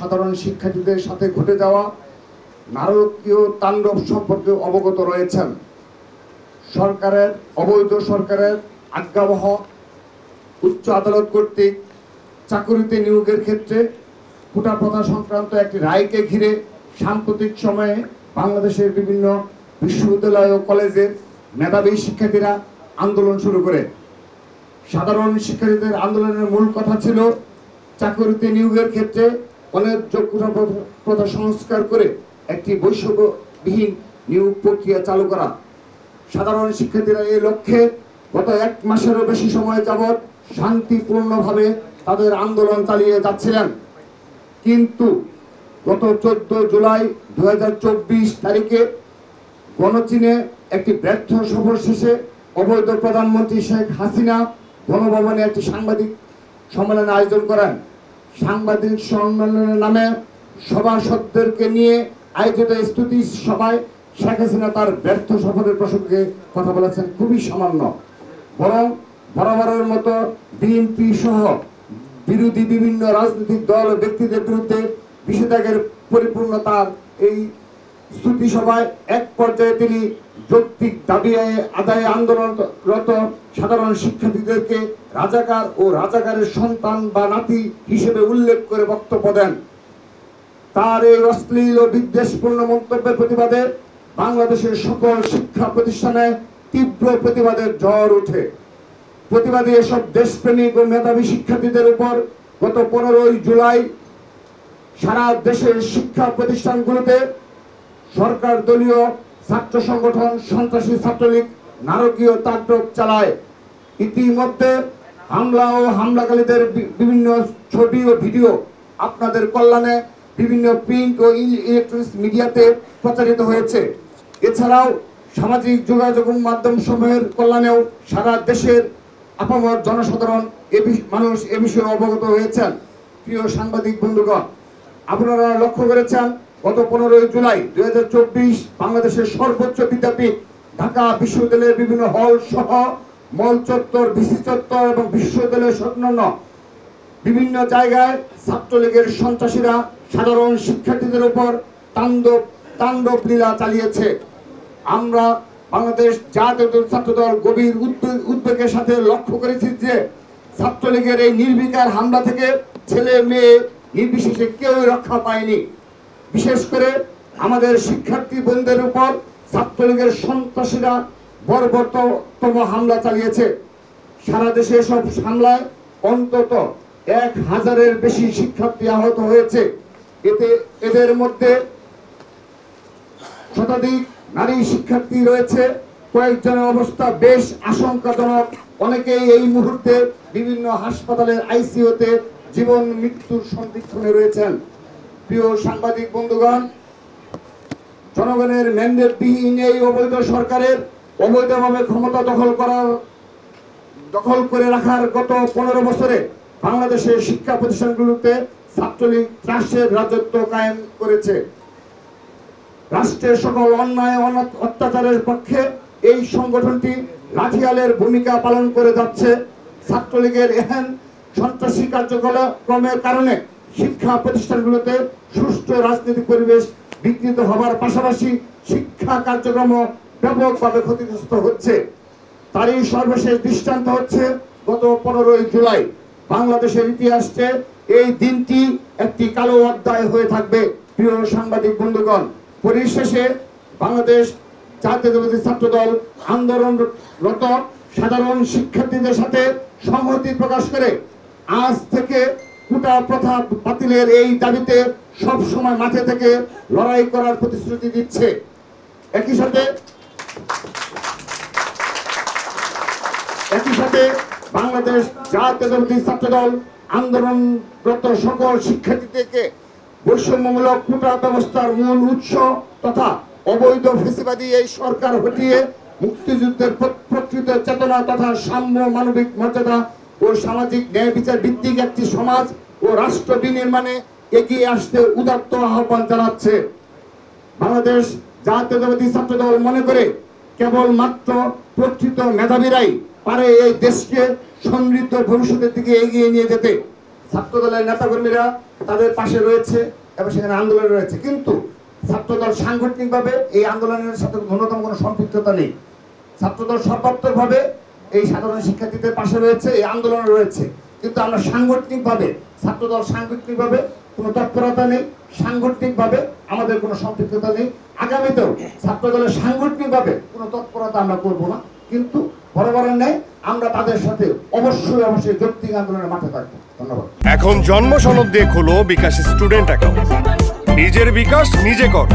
সাধারণ শিক্ষার্থীদের সাথে ঘটে যাওয়া নারকীয় তাণ্ডব সম্পর্কে অবগত রয়েছেন। অবৈধ সরকারের আজ্ঞাবহ উচ্চ আদালত কর্তৃক চাকুরিতে নিয়োগের ক্ষেত্রে কোটা প্রথা সংক্রান্ত একটি রায়কে ঘিরে সাম্প্রতিক সময়ে বাংলাদেশের বিভিন্ন বিশ্ববিদ্যালয় ও কলেজের মেধাবী শিক্ষার্থীরা আন্দোলন শুরু করে। সাধারণ শিক্ষার্থীদের আন্দোলনের মূল কথা ছিল চাকুরিতে নিয়োগের ক্ষেত্রে অন্যায্য কোটা প্রথা সংস্কার করে একটি বৈষম্যবিহীন নিয়োগ প্রক্রিয়া চালু করা। সাধারণ শিক্ষার্থীরা এই লক্ষ্যে গত 1 মাসেরও বেশি সময় যাবৎ শান্তিপূর্ণভাবে তাদের আন্দোলন চালিয়ে যাচ্ছিলেন। কিন্তু গত 14 জুলাই 2024 তারিখে গণচীনে একটি ব্যর্থ সফর শেষে অবৈধ প্রধানমন্ত্রী শেখ হাসিনা গণভবনে একটি সাংবাদিক সম্মেলনের আয়োজন করেন। সাংবাদিক সম্মেলনের নামে সভাসদদেরকে নিয়ে আয়োজিত স্তুতি সভায় শেখ হাসিনা তার ব্যর্থ সফরের প্রসঙ্গে কথা বলেছেন খুবই সামান্য, বরং বরাবরের মতো বিএনপি সহ বিরোধী বিভিন্ন রাজনৈতিক দল ও ব্যক্তিদের বিরুদ্ধে নিষেধাজ্ঞার পরিপূর্ণ তার এই স্তুতি সভায় এক পর্যায়ে তিনি যৌক্তিক দাবি আদায়ে আন্দোলনরত সাধারণ শিক্ষার্থীদেরকে রাজাকার ও রাজাকারের সন্তান বা নাতি হিসেবে উল্লেখ করে বক্তব্য দেন। তার এই অশ্লীল ও বিদ্বেষপূর্ণ মন্তব্যের প্রতিবাদে বাংলাদেশের সকল শিক্ষা প্রতিষ্ঠানে তীব্র প্রতিবাদের ঝড় ওঠে। প্রতিবাদী এসব দেশপ্রেমিক ও মেধাবী শিক্ষার্থীদের উপর গত 15 জুলাই সারা দেশের শিক্ষা প্রতিষ্ঠানগুলোতে সরকার দলীয় ছাত্র সংগঠন সন্ত্রাসী ছাত্রলীগ নারকীয় তাণ্ডব চালায়। ইতিমধ্যে হামলা ও হামলাকারীদের বিভিন্ন ছবি ও ভিডিও আপনাদের কল্যাণে বিভিন্ন প্রিন্ট ও ইলেকট্রনিক্স মিডিয়াতে প্রচারিত হয়েছে। এছাড়াও সামাজিক যোগাযোগ মাধ্যম সমূহের কল্যাণেও সারা দেশের আপামর জনসাধারণ মানুষ এ বিষয়ে অবগত হয়েছেন। প্রিয় সাংবাদিক বন্ধুগণ, আপনারা লক্ষ্য করেছেন গত 15 জুলাই 2024 বাংলাদেশের সর্বোচ্চ বিদ্যাপীঠ ঢাকা বিশ্ববিদ্যালয়ের বিভিন্ন হল সহ মল চত্বর, ভিসি চত্বর এবং বিশ্ববিদ্যালয়ের সংলগ্ন বিভিন্ন জায়গায় ছাত্রলীগের সন্ত্রাসীরা সাধারণ শিক্ষার্থীদের উপর তাণ্ডব লীলা চালিয়েছে। আমরা বাংলাদেশ জাতীয় ছাত্রদল গভীর উদ্বেগের সাথে লক্ষ্য করেছি যে ছাত্রলীগের এই নির্বিকার হামলা থেকে ছেলে মেয়ে নির্বিশেষে কেউ রক্ষা পায়নি। বিশেষ করে আমাদের শিক্ষার্থী বোনদের উপর ছাত্রলীগের সন্ত্রাসীরা বর্বরতম হামলা চালিয়েছে। সারা দেশে সব হামলায় অন্তত 1000-এর বেশি শিক্ষার্থী আহত হয়েছে। এদের মধ্যে শতাধিক নারী শিক্ষার্থী রয়েছে। কয়েকজনের অবস্থা বেশ আশঙ্কাজনক। অনেকেই এই মুহূর্তে বিভিন্ন হাসপাতালের আইসিইউতে জীবন মৃত্যুর সন্ধিক্ষণে রয়েছেন। প্রিয় সাংবাদিক বন্ধুগণ, জনগণের ম্যান্ডেটবিহীন এই অবৈধ সরকারের অবৈধভাবে ক্ষমতা দখল করে রাখার গত 15 বছরে বাংলাদেশের শিক্ষা প্রতিষ্ঠানগুলোতে ছাত্রলীগ ত্রাসের রাজত্ব কায়েম করেছে। রাষ্ট্রের সকল অন্যায় অত্যাচারের পক্ষে এই সংগঠনটি লাঠিয়ালের ভূমিকা পালন করে যাচ্ছে। ছাত্রলীগের এহেন সন্ত্রাসী কার্যক্রমের কারণে শিক্ষা প্রতিষ্ঠানগুলোতে সুষ্ঠু রাজনৈতিক পরিবেশ বিঘ্নিত হবার পাশাপাশি শিক্ষা কার্যক্রম ব্যাপকভাবে ক্ষতিগ্রস্ত হচ্ছে। তারই সর্বশেষ দৃষ্টান্ত হচ্ছে গত 15 জুলাই। বাংলাদেশের ইতিহাসে এই দিনটি একটি কালো অধ্যায় হয়ে থাকবে। প্রিয় সাংবাদিক বন্ধুগণ, পরিশেষে বাংলাদেশ জাতীয়তাবাদী ছাত্রদল আন্দোলনরত সাধারণ শিক্ষার্থীদের সাথে সংহতি প্রকাশ করে আজ থেকে কোটা প্রথা বাতিলের এই দাবিতে সব সময় মাঠে থেকে লড়াই করার প্রতিশ্রুতি দিচ্ছে। একই সাথে বাংলাদেশ জাতীয়তাবাদী ছাত্রদল আন্দোলনরত সকল শিক্ষার্থীদেরকে বৈষম্যমূলক কোটা ব্যবস্থার মূল উৎস তথা অবৈধ ফ্যাসিবাদী এই সরকার হটিয়ে মুক্তিযুদ্ধের প্রকৃত চেতনা তথা সাম্য, মানবিক মর্যাদা ও সামাজিক ন্যায় বিচার ভিত্তিক একটি সমাজ ও রাষ্ট্র বিনির্মাণে এগিয়ে আসতে উদাত্ত আহ্বান জানাচ্ছে। বাংলাদেশ জাতীয়তাবাদী ছাত্রদল মনে করে কেবলমাত্র প্রকৃত মেধাবীরাই পারে এই দেশকে সমৃদ্ধ ভবিষ্যতের দিকে এগিয়ে নিয়ে যেতে। ছাত্রদলের নেতাকর্মীরা তাদের পাশে রয়েছে এবং সেখানে আন্দোলন রয়েছে, কিন্তু ছাত্রদল সাংগঠনিকভাবে এই আন্দোলনের সাথে ন্যূনতম কোনো সম্পৃক্ততা নেই। ছাত্রদল সর্বাত্মকভাবে এই সাধারণ শিক্ষার্থীদের পাশে রয়েছে, এই আন্দোলনে রয়েছে, কিন্তু আমরা সাংগঠনিকভাবে ছাত্রদল সাংগঠনিকভাবে কোনো তৎপরতা নেই, সাংগঠনিকভাবে আমাদের কোনো সম্পৃক্ততা নেই। আগামীতেও ছাত্রদলের সাংগঠনিকভাবে কোনো তৎপরতা আমরা করব না, কিন্তু বরাবরের ন্যায় আমরা তাদের সাথে অবশ্যই যৌক্তিক আন্দোলনের মাঠে থাকবো। ধন্যবাদ। এখন জন্ম সনদ দিয়ে খোলো বিকাশ স্টুডেন্ট অ্যাকাউন্ট। নিজের বিকাশ নিজে কর।